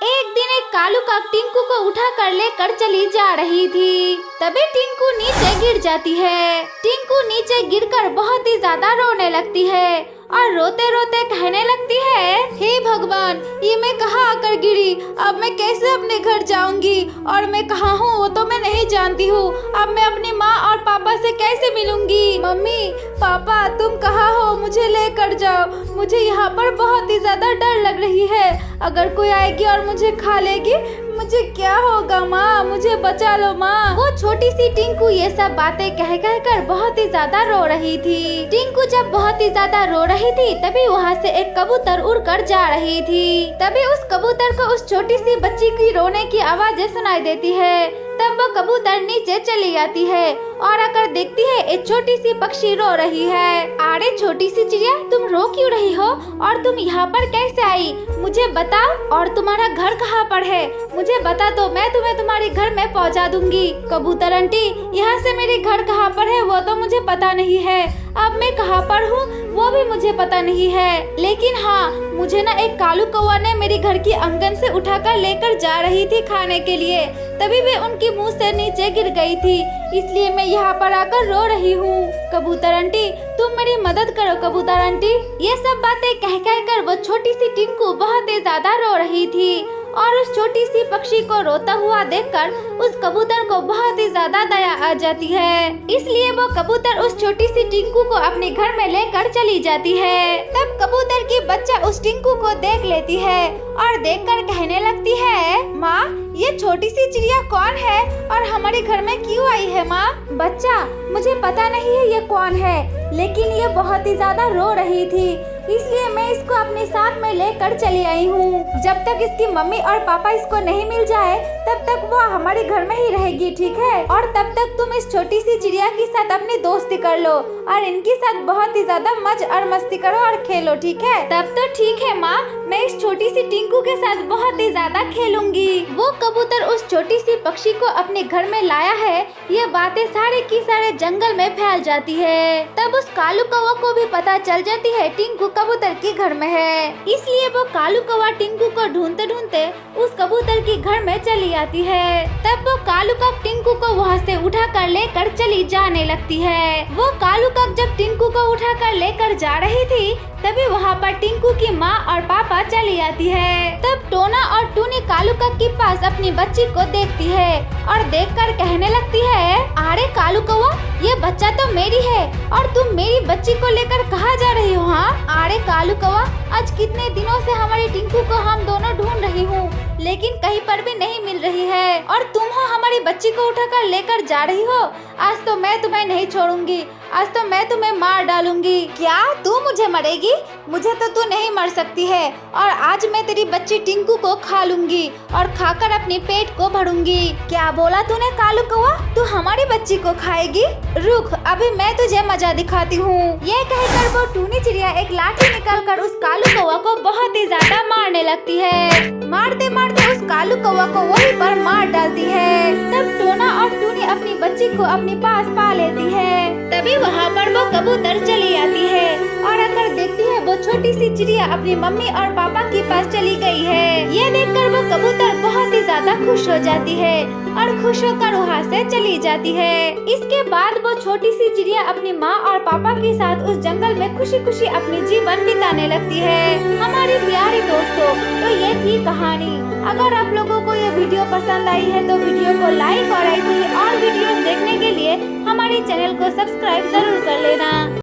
एक दिन एक कालू काक टिंकू को उठा कर लेकर चली जा रही थी। तभी टिंकू नीचे गिर जाती है। टिंकू नीचे गिरकर बहुत ही ज्यादा रोने लगती है और रोते रोते कहने लगती है, हे भगवान, ये मैं कहाँ आकर गिरी। अब मैं कैसे अपने घर जाऊंगी और मैं कहाँ हूँ वो तो मैं नहीं जानती हूँ। अब मैं अपनी माँ और पापा से कैसे मिलूंगी। मम्मी पापा तुम कहाँ हो, मुझे लेकर जाओ। मुझे यहाँ पर बहुत ही ज्यादा डर लग रही है। अगर कोई आएगी और मुझे खा लेगी मुझे क्या होगा। माँ मुझे बचा लो माँ। वो छोटी सी टिंकू ये सब बातें कह कर बहुत ही ज्यादा रो रही थी। टिंकू जब बहुत ही ज्यादा रो रही थी तभी वहाँ से एक कबूतर उड़कर जा रही थी। तभी उस कबूतर को उस छोटी सी बच्ची की रोने की आवाजें सुनाई देती है। तब वो कबूतर नीचे चली जाती है और आकर देखती है एक छोटी सी पक्षी रो रही है। अरे छोटी सी चिड़िया, तुम रो क्यों रही हो और तुम यहाँ पर कैसे आई, मुझे बताओ। और तुम्हारा घर कहाँ पर है, मुझे बता दो, मैं तुम्हें तुम्हारे घर में पहुँचा दूंगी। कबूतर आंटी, यहाँ से मेरे घर कहाँ पर है वो तो मुझे पता नहीं है। अब मैं कहाँ पर हूँ वो भी मुझे पता नहीं है। लेकिन हाँ, मुझे ना एक कालू कौवा ने मेरे घर की आंगन से उठाकर लेकर जा रही थी खाने के लिए। तभी वे उनकी मुंह से नीचे गिर गई थी, इसलिए मैं यहाँ पर आकर रो रही हूँ। कबूतर आंटी तुम मेरी मदद करो। कबूतर आंटी, ये सब बातें कह कर वो छोटी सी टिंकू बहुत ही ज्यादा रो रही थी और उस छोटी सी पक्षी को रोता हुआ देखकर उस कबूतर को बहुत ही ज्यादा दया आ जाती है। इसलिए वो कबूतर उस छोटी सी टिंकू को अपने घर में लेकर चली जाती है। तब कबूतर की बच्चा उस टिंकू को देख लेती है और देखकर कहने लगती है, माँ ये छोटी सी चिड़िया कौन है और हमारे घर में क्यों आई है। माँ बच्चा, मुझे पता नहीं है ये कौन है, लेकिन ये बहुत ही ज्यादा रो रही थी, इसलिए मैं इसको अपने साथ में लेकर चली आई हूँ। जब तक इसकी मम्मी और पापा इसको नहीं मिल जाए तब तक वो हमारे घर में ही रहेगी, ठीक है। और तब तक तुम इस छोटी सी चिड़िया के साथ अपनी दोस्ती कर लो और इनके साथ बहुत ही ज्यादा मौज और मस्ती करो और खेलो, ठीक है। तब तो ठीक है माँ, मैं इस छोटी सी टिंकू के साथ बहुत ही ज्यादा खेलूंगी। वो कबूतर उस छोटी सी पक्षी को अपने घर में लाया है, ये बातें सारे की सारे जंगल में फैल जाती है। तब उस कालू कौवा को भी पता चल जाती है टिंकू कबूतर के घर में है, इसलिए वो कालू कौवा टिंकू को ढूंढते ढूंढते उस कबूतर के घर में चली आती है। तब वो कालू काक टिंकू को वहाँ से उठा कर लेकर चली जाने लगती है। वो कालू काक जब टिंकू को उठा कर लेकर जा रही थी तभी वहाँ पर टिंकू की माँ और पापा चली आती है। तब टोना और टूनी कालू काक के पास अपनी बच्ची को देखती है और देखकर कहने लगती है, अरे कालू कौवा, ये बच्चा तो मेरी है और तुम मेरी बच्ची को लेकर कहाँ जा रही हो। हाँ अरे कालू कौवा, आज कितने दिनों से हमारी टिंकू को हम दोनों ढूंढ रही हूँ, लेकिन कहीं पर भी नहीं मिल रही है और तुम हो हमारी बच्ची को उठाकर लेकर जा रही हो। आज तो मैं तुम्हें नहीं छोड़ूंगी, आज तो मैं तुम्हें मार डालूंगी। क्या तू मुझे मरेगी? मुझे तो तू नहीं मर सकती है और आज मैं तेरी बच्ची टिंकू को खा लूंगी और खाकर अपने पेट को भरूंगी। क्या बोला तूने कालू कौवा, तू हमारी बच्ची को खाएगी? रुक, अभी मैं तुझे मजा दिखाती हूँ। ये कहकर वो टूनी चिड़िया एक लाठी निकालकर उस कालू कौवा को बहुत ही ज्यादा मारने लगती है। मारते मारते उस कालू कौवा को वहीं पर मार डालती है। तब टोना और टूनी अपनी बच्ची को अपने पास पा लेती है। तभी वहाँ पर वो कबूतर चली आती है और आकर देखती है वो छोटी सी चिड़िया अपनी मम्मी और पापा के पास चली गई है। ये देखकर वो कबूतर बहुत ही ज्यादा खुश हो जाती है और खुश होकर वहाँ से चली जाती है। इसके बाद वो छोटी सी चिड़िया अपनी माँ और पापा के साथ उस जंगल में खुशी खुशी अपनी जीवन बिताने लगती है। हमारी प्यारी दोस्तों, तो ये थी कहानी। अगर आप लोगों को ये वीडियो पसंद आई है तो वीडियो को लाइक और ऐसे ही और वीडियोस देखने के लिए हमारे चैनल को सब्सक्राइब जरूर कर लेना।